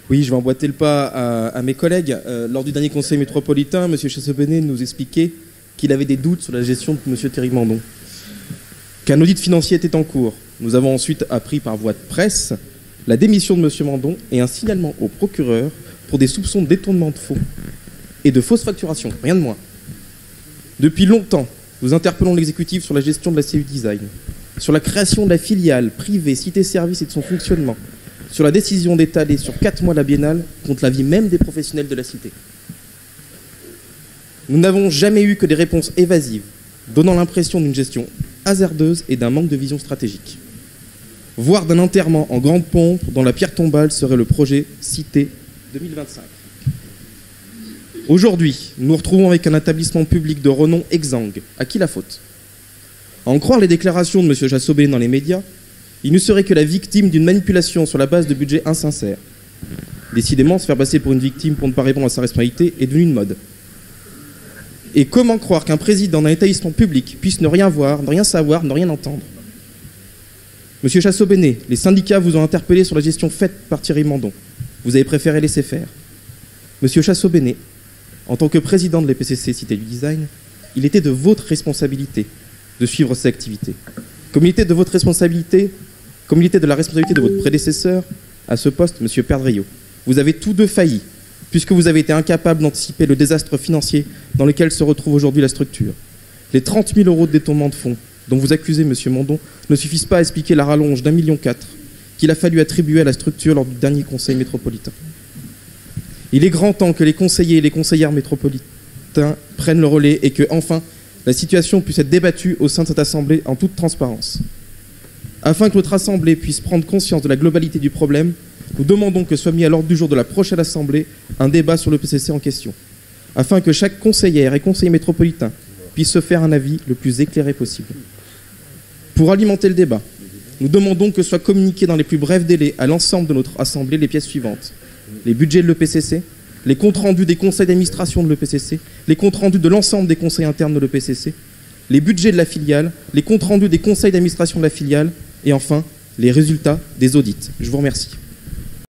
Oui, je vais emboîter le pas à mes collègues. Lors du dernier conseil métropolitain, M. Chassaubenet nous expliquait qu'il avait des doutes sur la gestion de M. Thierry Mandon, qu'un audit financier était en cours. Nous avons ensuite appris par voie de presse la démission de M. Mandon et un signalement au procureur pour des soupçons de détournement de fonds et de fausse facturation, rien de moins. Depuis longtemps, nous interpellons l'exécutif sur la gestion de la CU Design, sur la création de la filiale privée Cité Service et de son fonctionnement, sur la décision d'étaler sur 4 mois la biennale contre l'avis même des professionnels de la cité. Nous n'avons jamais eu que des réponses évasives, donnant l'impression d'une gestion hasardeuse et d'un manque de vision stratégique, voire d'un enterrement en grande pompe dont la pierre tombale serait le projet Cité 2025. Aujourd'hui, nous nous retrouvons avec un établissement public de renom exsangue. À qui la faute? À en croire les déclarations de M. Chassaubenet dans les médias, il ne serait que la victime d'une manipulation sur la base de budgets insincères. Décidément, se faire passer pour une victime pour ne pas répondre à sa responsabilité est devenu une mode. Et comment croire qu'un président d'un établissement public puisse ne rien voir, ne rien savoir, ne rien entendre? Monsieur Chassaubenet, les syndicats vous ont interpellé sur la gestion faite par Thierry Mandon. Vous avez préféré laisser faire. Monsieur Chassaubenet, en tant que président de l'EPCC Cité du Design, il était de votre responsabilité de suivre ces activités. Comme il était de votre responsabilité, comme il était de la responsabilité de votre prédécesseur à ce poste, Monsieur Perdriau. Vous avez tous deux failli, puisque vous avez été incapable d'anticiper le désastre financier dans lequel se retrouve aujourd'hui la structure. Les 30 000 € de détournement de fonds dont vous accusez M. Mandon ne suffisent pas à expliquer la rallonge d'1,4 million qu'il a fallu attribuer à la structure lors du dernier conseil métropolitain. Il est grand temps que les conseillers et les conseillères métropolitains prennent le relais et que, enfin, la situation puisse être débattue au sein de cette Assemblée en toute transparence. Afin que notre Assemblée puisse prendre conscience de la globalité du problème, nous demandons que soit mis à l'ordre du jour de la prochaine Assemblée un débat sur le PCC en question, afin que chaque conseillère et conseiller métropolitain puisse se faire un avis le plus éclairé possible. Pour alimenter le débat, nous demandons que soient communiqués dans les plus brefs délais à l'ensemble de notre Assemblée les pièces suivantes: les budgets de l'EPCC, les comptes rendus des conseils d'administration de l'EPCC, les comptes rendus de l'ensemble des conseils internes de l'EPCC, les budgets de la filiale, les comptes rendus des conseils d'administration de la filiale et enfin les résultats des audits. Je vous remercie.